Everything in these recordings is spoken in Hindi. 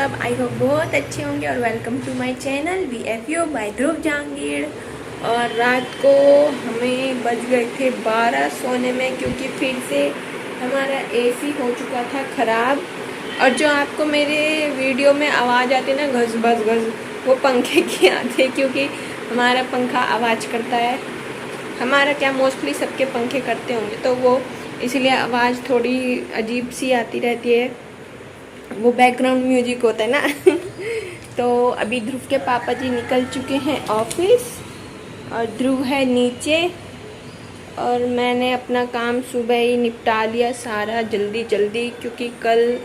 सब। आई होप बहुत अच्छे होंगे और welcome to my channel VFU by Dhruv Jahangir. और रात को हमें बज गए थे 12 सोने में, क्योंकि फिर से हमारा AC हो चुका था ख़राब। और जो आपको मेरे वीडियो में आवाज़ आती है ना, घस बस घस, वो पंखे की आती है, क्योंकि हमारा पंखा आवाज़ करता है। हमारा क्या, मोस्टली सबके पंखे करते होंगे, तो वो इसलिए आवाज़ थोड़ी अजीब सी आती रहती है। वो बैकग्राउंड म्यूजिक होता है ना। तो अभी ध्रुव के पापा जी निकल चुके हैं ऑफिस और ध्रुव है नीचे। और मैंने अपना काम सुबह ही निपटा लिया सारा जल्दी जल्दी, क्योंकि कल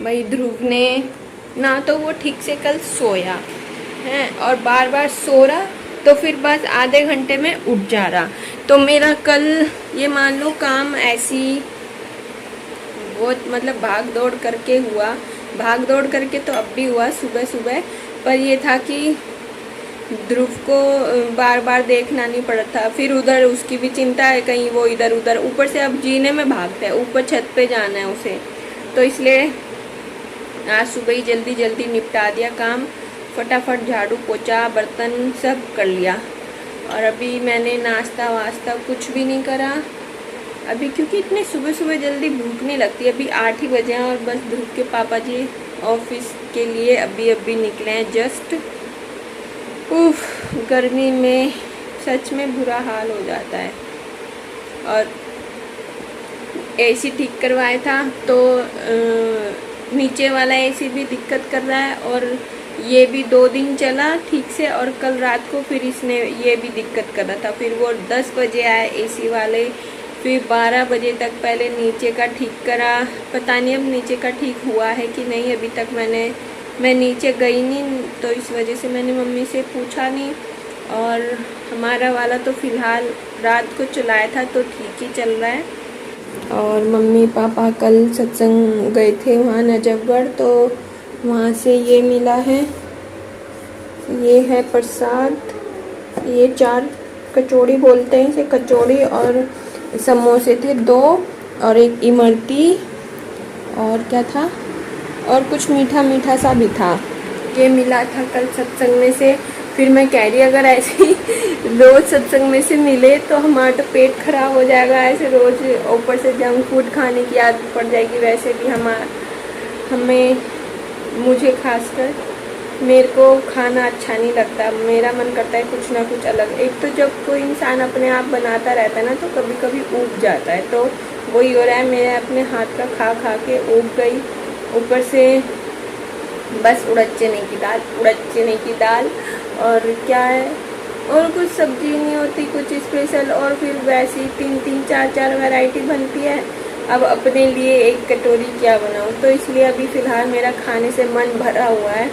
भाई ध्रुव ने ना तो वो ठीक से कल सोया है और बार बार सो रहा, तो फिर बस आधे घंटे में उठ जा रहा। तो मेरा कल ये मान लो काम ऐसी बहुत मतलब भाग दौड़ करके हुआ। भाग दौड़ करके तो अब भी हुआ सुबह सुबह, पर ये था कि ध्रुव को बार बार देखना नहीं पड़ा था। फिर उधर उसकी भी चिंता है, कहीं वो इधर उधर, ऊपर से अब जीने में भागता है, ऊपर छत पे जाना है उसे। तो इसलिए आज सुबह ही जल्दी जल्दी निपटा दिया काम, फटाफट झाड़ू पोछा बर्तन सब कर लिया। और अभी मैंने नाश्ता वास्ता कुछ भी नहीं करा अभी, क्योंकि इतने सुबह सुबह जल्दी भूख नहीं लगती। अभी 8 ही बजे हैं और बस ध्रुव के पापा जी ऑफिस के लिए अभी अभी निकले हैं जस्ट। उफ, गर्मी में सच में बुरा हाल हो जाता है। और AC ठीक करवाया था तो नीचे वाला AC भी दिक्कत कर रहा है, और ये भी 2 दिन चला ठीक से, और कल रात को फिर इसने ये भी दिक्कत कर रहा था। फिर वो 10 बजे आए AC वाले, फिर 12 बजे तक पहले नीचे का ठीक करा। पता नहीं अब नीचे का ठीक हुआ है कि नहीं, अभी तक मैं नीचे गई नहीं, तो इस वजह से मैंने मम्मी से पूछा नहीं। और हमारा वाला तो फ़िलहाल रात को चलाया था तो ठीक ही चल रहा है। और मम्मी पापा कल सत्संग गए थे वहाँ नजफगढ़, तो वहाँ से ये मिला है, ये है प्रसाद। ये 4 कचौड़ी बोलते हैं इसे, कचौड़ी और समोसे थे 2, और एक इमरती, और क्या था, और कुछ मीठा मीठा सा भी था। ये मिला था कल सत्संग में से। फिर मैं कह रही अगर ऐसे ही रोज़ सत्संग में से मिले तो हमारा तो पेट खराब हो जाएगा। ऐसे रोज़ ऊपर से जंक फूड खाने की आदत पड़ जाएगी। वैसे भी मुझे खासकर मेरे को खाना अच्छा नहीं लगता। मेरा मन करता है कुछ ना कुछ अलग। एक तो जब कोई इंसान अपने आप बनाता रहता है ना, तो कभी कभी ऊब जाता है। तो वही हो रहा है, मेरे अपने हाथ का खा खा के ऊब गई। ऊपर से बस उड़द चने की दाल और क्या है, और कुछ सब्जी नहीं होती कुछ स्पेशल, और फिर वैसी 3-3 4-4 वैरायटी बनती है। अब अपने लिए एक कटोरी क्या बनाऊँ, तो इसलिए अभी फ़िलहाल मेरा खाने से मन भरा हुआ है।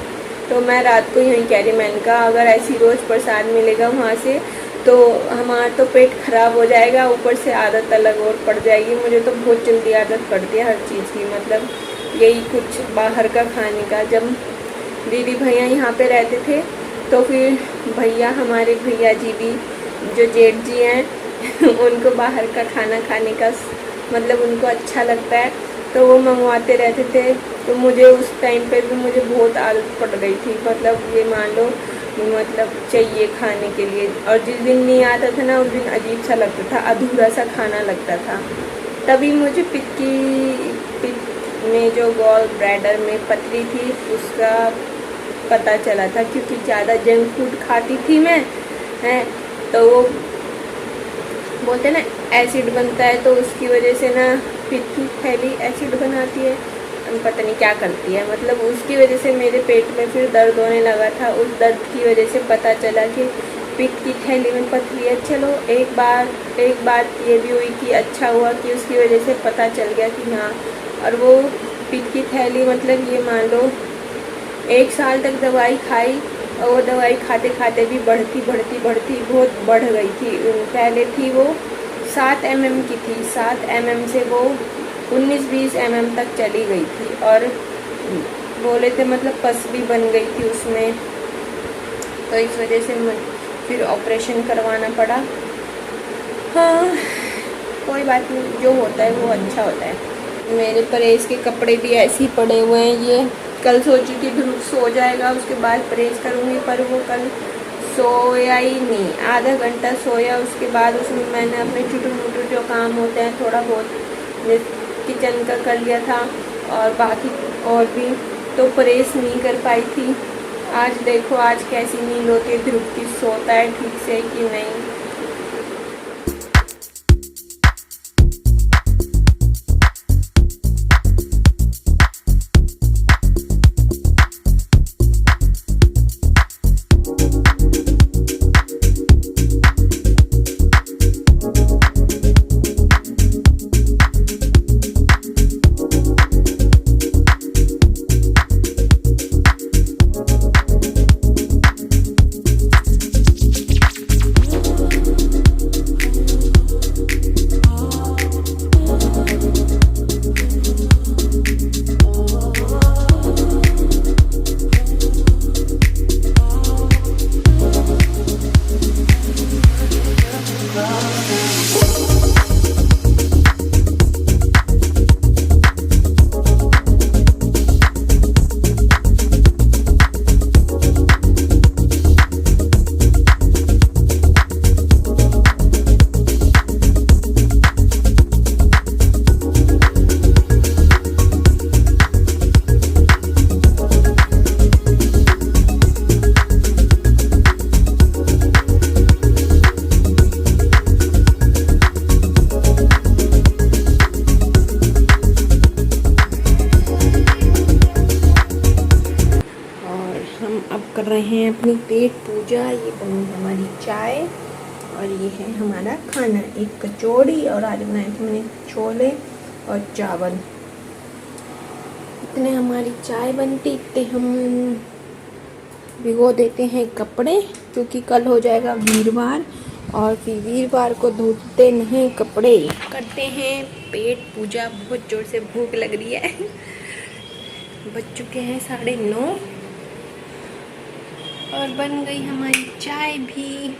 तो मैं रात को यही कह रही, मैंने कहा अगर ऐसी रोज़ प्रसाद मिलेगा वहाँ से तो हमारा तो पेट खराब हो जाएगा, ऊपर से आदत अलग और पड़ जाएगी। मुझे तो बहुत जल्दी आदत पड़ती है हर चीज़ की, मतलब यही कुछ बाहर का खाने का। जब दीदी भैया यहाँ पे रहते थे तो फिर हमारे भैया जी भी, जो जेठ जी हैं उनको बाहर का खाना खाने का मतलब उनको अच्छा लगता है, तो वो मंगवाते रहते थे। तो मुझे उस टाइम पे भी मुझे बहुत आदत पड़ गई थी, मतलब ये मान लो मतलब चाहिए खाने के लिए। और जिस दिन नहीं आता था ना, उस दिन अजीब सा लगता था, अधूरा सा खाना लगता था। तभी मुझे पित्त में जो गॉल ब्लैडर में पथरी थी उसका पता चला था, क्योंकि ज़्यादा जंक फूड खाती थी मैं, है तो वो बोलते ना एसिड बनता है, तो उसकी वजह से ना पित्त की थैली एसिड बनाती है, पता नहीं क्या करती है, मतलब उसकी वजह से मेरे पेट में फिर दर्द होने लगा था। उस दर्द की वजह से पता चला कि पित्त की थैली में पथरी है। चलो एक बात ये भी हुई कि अच्छा हुआ कि उसकी वजह से पता चल गया कि हाँ। और वो पित्त की थैली मतलब ये मान लो 1 साल तक दवाई खाई, और वो दवाई खाते खाते भी बढ़ती बहुत बढ़ गई थी। पहले थी वो 7 mm की थी, 7 mm से वो 19-20 mm तक चली गई थी, और बोले थे मतलब पस भी बन गई थी उसमें। तो इस वजह से फिर ऑपरेशन करवाना पड़ा। हाँ, कोई बात नहीं, जो होता है वो अच्छा होता है। मेरे परहेज के कपड़े भी ऐसे ही पड़े हुए हैं, ये कल सोची थी ध्रुव सो जाएगा उसके बाद परहेज करूँगी, पर वो कल सोया ही नहीं। आधा घंटा सोया, उसके बाद उसमें मैंने अपने छोटे मोटे जो काम होते हैं थोड़ा बहुत किचन का कर लिया था, और बाकी और भी तो परहेज नहीं कर पाई थी। आज देखो आज कैसी नींद होती है ध्रुव की, सोता है ठीक से कि नहीं। कर रहे हैं अपनी पेट पूजा। ये बनी हमारी चाय और ये है हमारा खाना, एक कचौड़ी और आज बनाए थे मैंने छोले और चावल। इतने हमारी चाय बनती, इतने हम भिगो देते हैं कपड़े, क्योंकि कल हो जाएगा वीरवार और फिर वीरवार को धोते नहीं कपड़े। करते हैं पेट पूजा, बहुत जोर से भूख लग रही है। बज चुके हैं 9:30 और बन गई हमारी चाय भी।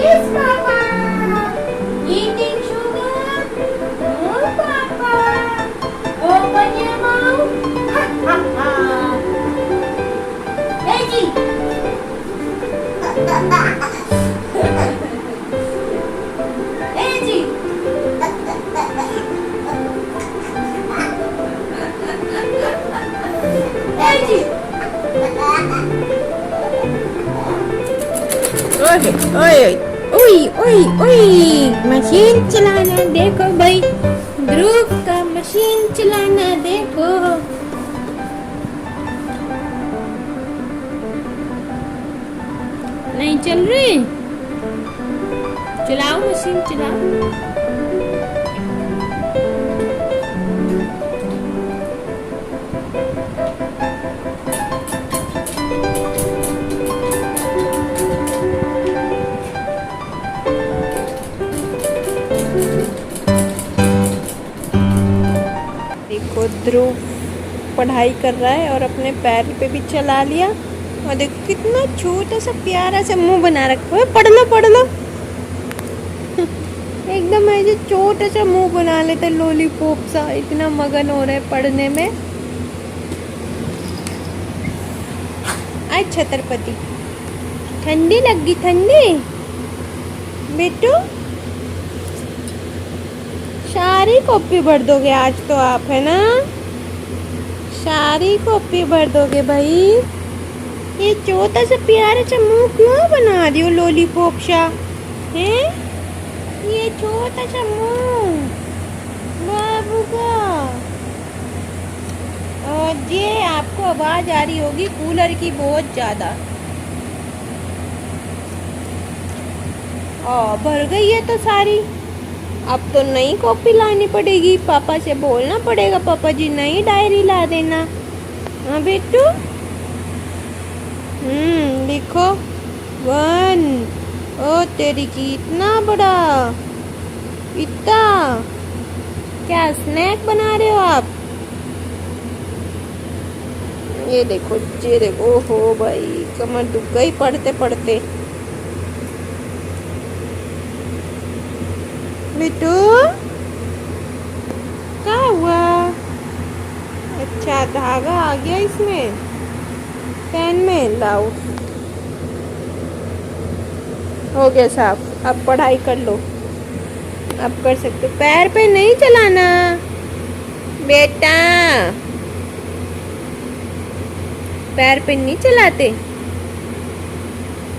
Yes, Papa. Eating sugar. No, Papa. Open your mouth. Ha ha ha. Eddie. Eddie. Eddie. ओए ओए ओए ओए, मशीन चलाना देखो भाई, ध्रुव का मशीन चलाना देखो। नहीं चल रही, चलाओ मशीन चलाओ। देखो ध्रुव पढ़ाई कर रहा है और अपने पैर पे भी चला लिया, और देखो कितना छोटा सा प्यारा सा मुंह बना रखा है। पढ़ लो पढ़ लो। एकदम ऐसे छोटा सा मुंह बना लेता है लॉलीपॉप सा, इतना मगन हो रहा है पढ़ने में। आज छत्रपति, ठंडी लगी ठंडी बेटू, सारी कॉपी भर दोगे आज तो आप, है ना? सारी कॉपी भर दोगे भाई। ये छोटा सा प्यारा सा मुंह क्यों बना दियो लॉलीपॉप सा, हैं? ये छोटा सा मुंह बाबू का। और ये आपको आवाज आ रही होगी कूलर की बहुत ज्यादा। भर गई है तो सारी। अब तो नई कॉपी लानी पड़ेगी, पापा से बोलना पड़ेगा, पापा जी नई डायरी ला देना। हाँ बेटू, लिखो 1। ओ तेरी की इतना बड़ा, इतना क्या स्नैक बना रहे हो आप? ये देखो, ये देखो, ओहो भाई कमर दुख गई पढ़ते पढ़ते। बिट्टू क्या हुआ? अच्छा धागा आ गया इसमें, पेन में, लाओ हो गया साफ। अब पढ़ाई कर लो, अब कर सकते हो। पैर पे नहीं चलाना बेटा, पैर पे नहीं चलाते,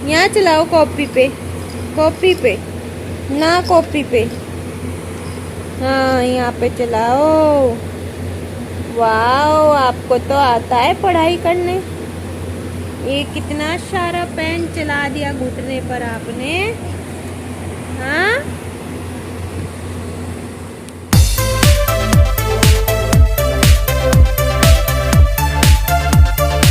यहाँ चलाओ कॉपी पे, कॉपी पे ना, कॉपी पे, हाँ यहाँ पे चलाओ। वाओ, आपको तो आता है पढ़ाई करने। ये कितना सारा पेन चला दिया घुटने पर आपने, हाँ।